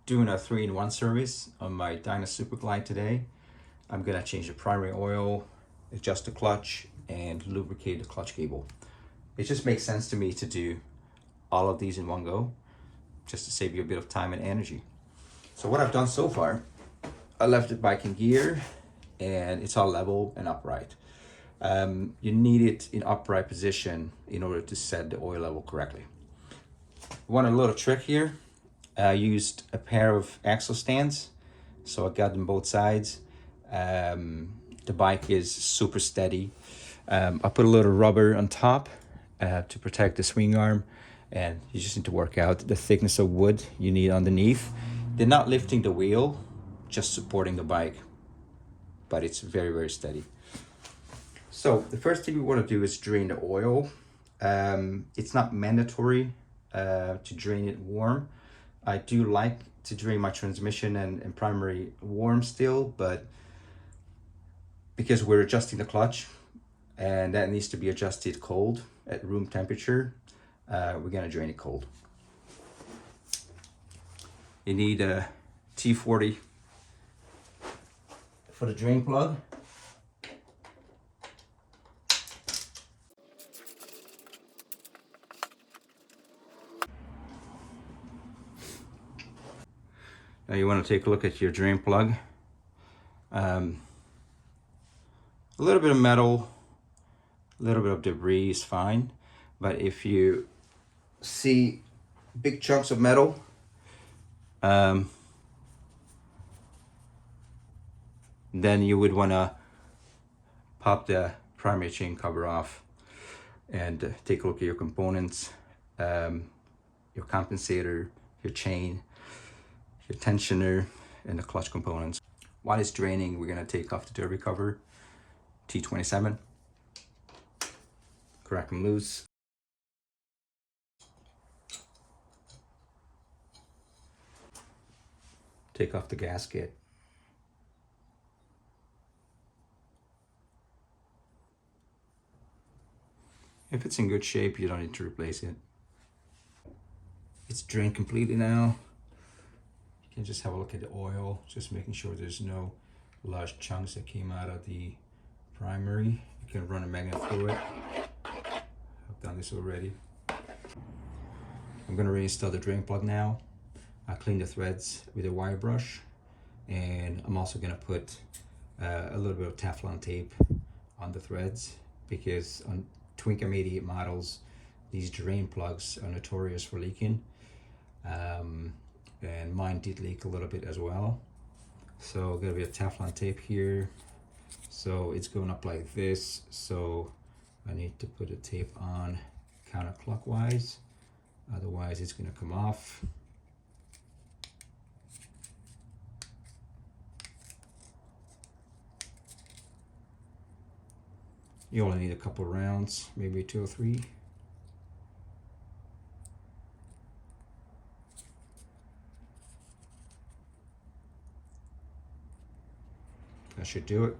doing a 3-in-1 service on my Dyna Superglide today. I'm gonna change the primary oil, adjust the clutch, and lubricate the clutch cable. It just makes sense to me to do all of these in one go, just to save you a bit of time and energy. So what I've done so far, I left the bike in gear and it's all level and upright. You need it in upright position in order to set the oil level correctly. Want a little trick here? I used a pair of axle stands, so I got them both sides. The bike is super steady. I put a little rubber on top to protect the swing arm, and you just need to work out the thickness of wood you need underneath. They're not lifting the wheel, just supporting the bike, but it's very, very steady. So the first thing we want to do is drain the oil. It's not mandatory to drain it warm. I do like to drain my transmission and primary warm still, but because we're adjusting the clutch and that needs to be adjusted cold at room temperature, we're gonna drain it cold. You need a T40 for the drain plug. Now you want to take a look at your drain plug. A little bit of metal, a little bit of debris is fine, but if you see big chunks of metal, then you would want to pop the primary chain cover off and take a look at your components, your compensator, your chain, your tensioner, and the clutch components. While it's draining, we're gonna take off the derby cover, T27, crack them loose. Take off the gasket. If it's in good shape, you don't need to replace it. It's drained completely now. You can just have a look at the oil, just making sure there's no large chunks that came out of the primary. You can run a magnet through it. I've done this already. I'm gonna reinstall the drain plug now. I clean the threads with a wire brush, and I'm also gonna put a little bit of Teflon tape on the threads, because on Twincam 88 models, these drain plugs are notorious for leaking. And mine did leak a little bit as well. So gonna be a Teflon tape here. So it's going up like this. So I need to put the tape on counterclockwise. Otherwise it's gonna come off. You only need a couple rounds, maybe 2 or 3. That should do it.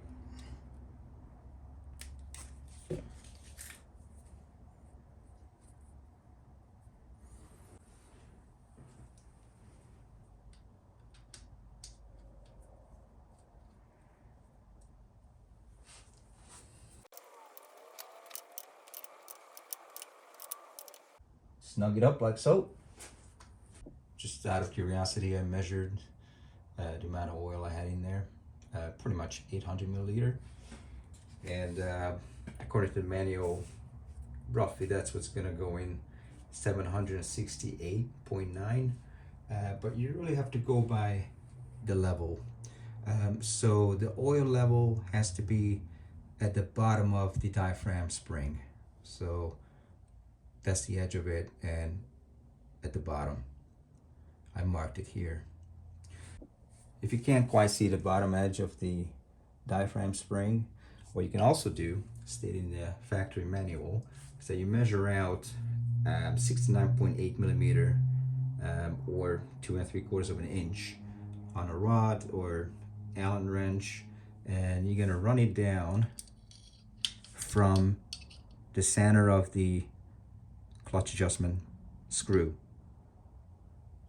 Snug it up like so. Just out of curiosity, I measured the amount of oil I had in there. Pretty much 800 milliliter, and according to the manual, roughly that's what's gonna go in, 768.9, but you really have to go by the level. So the oil level has to be at the bottom of the diaphragm spring, so that's the edge of it, and at the bottom I marked it here. If you can't quite see the bottom edge of the diaphragm spring, what you can also do, stated in the factory manual, is that you measure out 69.8 millimeter or 2 3/4 of an inch on a rod or Allen wrench, and you're gonna run it down from the center of the clutch adjustment screw,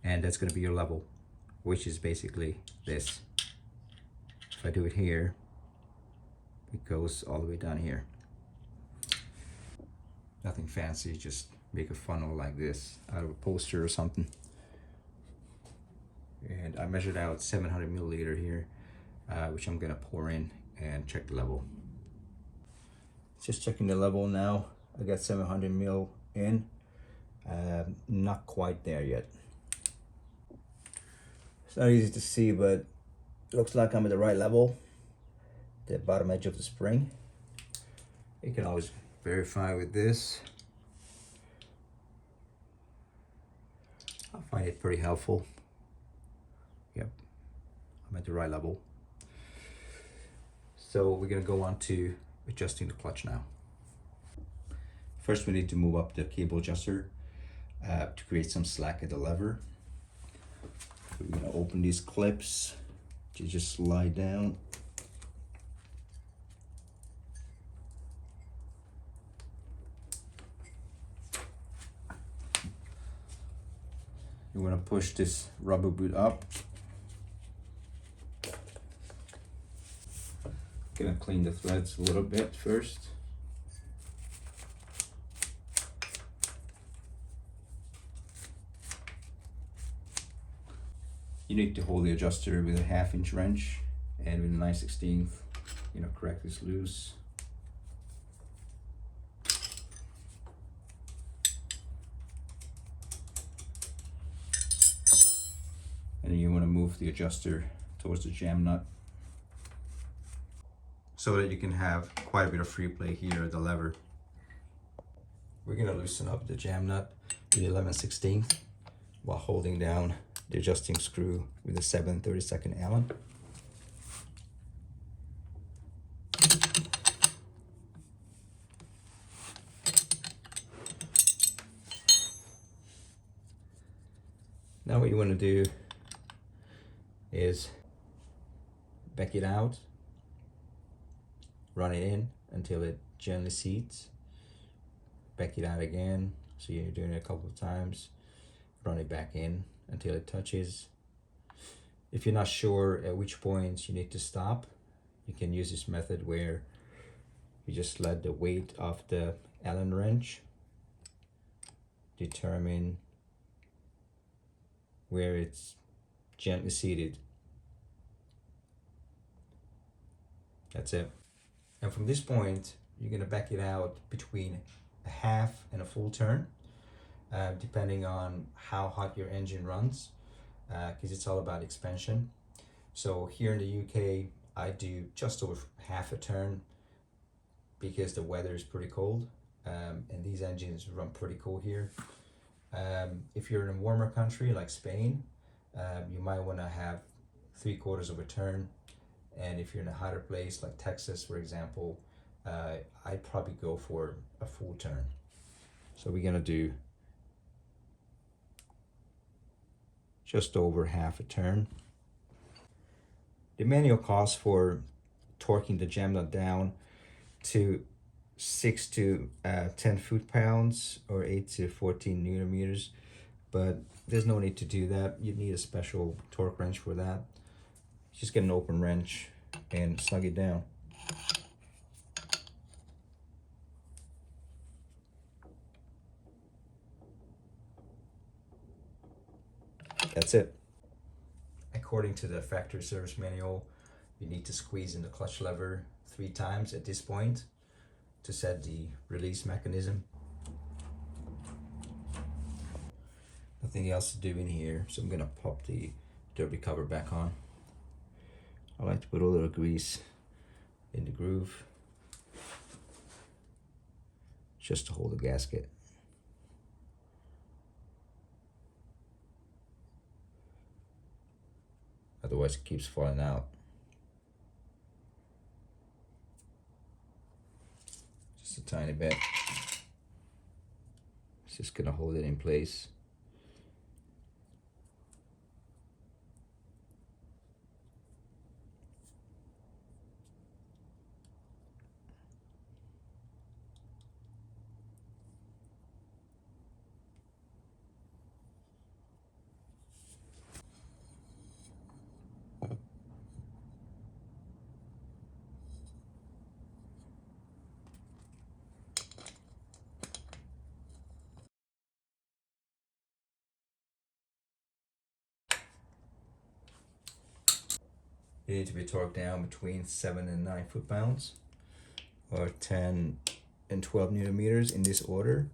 and that's gonna be your level. which is basically this. If I do it here, it goes all the way down here. Nothing fancy, just make a funnel like this out of a poster or something. And I measured out 700 milliliter here, which I'm gonna pour in and check the level. Just checking the level now. I got 700 mil in. Not quite there yet. It's not easy to see, but it looks like I'm at the right level. The bottom edge of the spring. You can always verify with this. I find it pretty helpful. Yep, I'm at the right level. So we're gonna go on to adjusting the clutch now. First, we need to move up the cable adjuster to create some slack at the lever. We're gonna open these clips to just slide down. You want to push this rubber boot up. Gonna clean the threads a little bit first. You need to hold the adjuster with a 1/2 inch wrench and with a 9/16, crack this loose. And then you want to move the adjuster towards the jam nut so that you can have quite a bit of free play here at the lever. We're going to loosen up the jam nut with 11/16 while holding down the adjusting screw with a 7/32 Allen. Now what you want to do is back it out, run it in until it gently seats, back it out again, so you're doing it a couple of times, run it back in until it touches. If you're not sure at which points you need to stop, you can use this method where you just let the weight of the Allen wrench determine where it's gently seated. That's it. And from this point, you're gonna back it out between a 1/2 and a full turn, depending on how hot your engine runs, because it's all about expansion. So here in the UK, I do just over 1/2 a turn because the weather is pretty cold, and these engines run pretty cool here. If you're in a warmer country like Spain, you might want to have 3/4 of a turn. And if you're in a hotter place like Texas, for example, I'd probably go for a full turn. So we're gonna do just over 1/2 a turn. The manual calls for torquing the jam nut down to 6 to 10 foot-pounds or 8 to 14 Newton meters, but there's no need to do that. You need a special torque wrench for that. Just get an open wrench and snug it down. That's it. According to the factory service manual, you need to squeeze in the clutch lever 3 times at this point to set the release mechanism. Nothing else to do in here, so I'm gonna pop the derby cover back on. I like to put a little grease in the groove just to hold the gasket. Otherwise it keeps falling out. Just a tiny bit. It's just gonna hold it in place. They need to be torqued down between 7 and 9 foot-pounds, or 10 and 12 Newton meters in this order.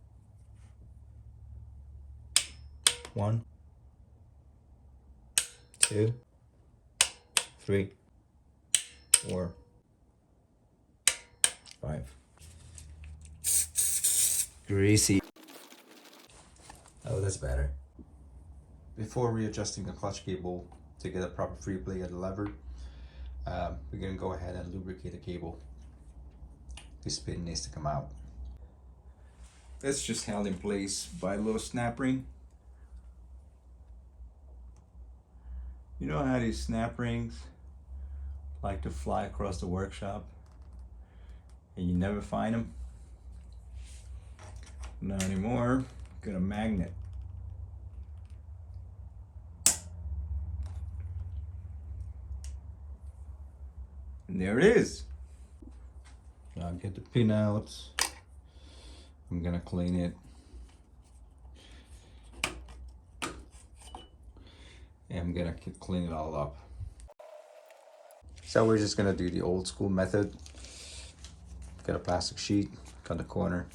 1, 2, 3, 4, 5. Greasy. Oh, that's better. Before readjusting the clutch cable to get a proper free play of the lever, we're going to go ahead and lubricate the cable. This pin needs to come out. It's just held in place by a little snap ring. You know how these snap rings like to fly across the workshop and you never find them? Not anymore. Got a magnet. And there it is. Now I'll get the pin out. I'm gonna clean it. And I'm gonna clean it all up. So we're just gonna do the old school method. Get a plastic sheet, cut the corner.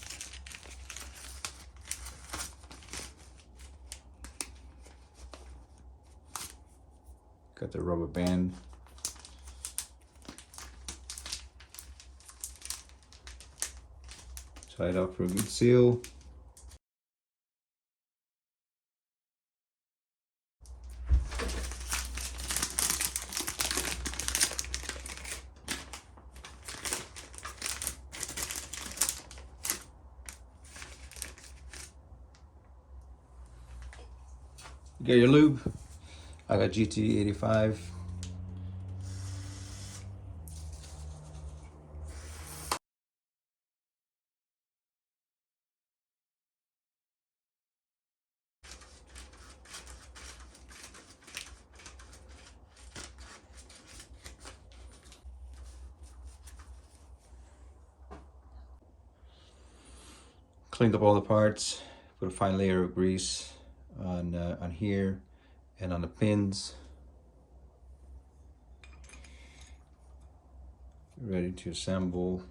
Got the rubber band. Tie it up for a good seal. Get your lube. I got GT85. Cleaned up all the parts. Put a fine layer of grease on here and on the pins. Ready to assemble.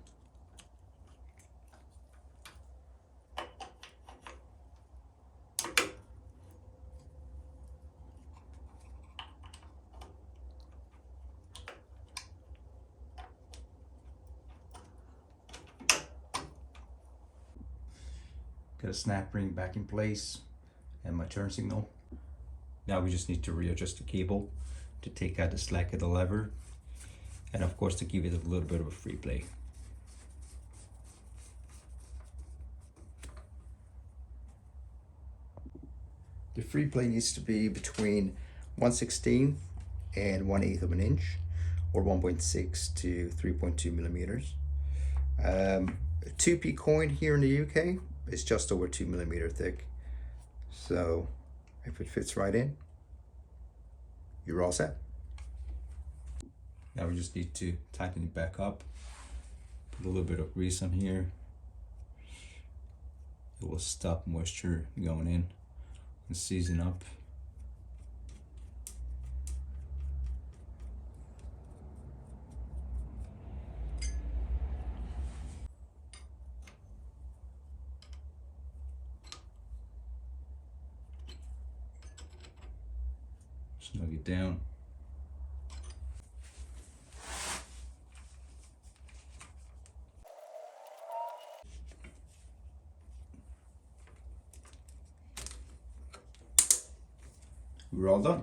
Got a snap ring back in place and my turn signal. Now we just need to readjust the cable to take out the slack of the lever, and of course to give it a little bit of a free play. The free play needs to be between 1/16 and 1/8 of an inch, or 1.6 to 3.2 millimeters. A 2p coin here in the UK is just over 2 millimeter thick. So if it fits right in, you're all set. Now we just need to tighten it back up. Put a little bit of grease on here. It will stop moisture going in and season up. Snug it down. We're all done.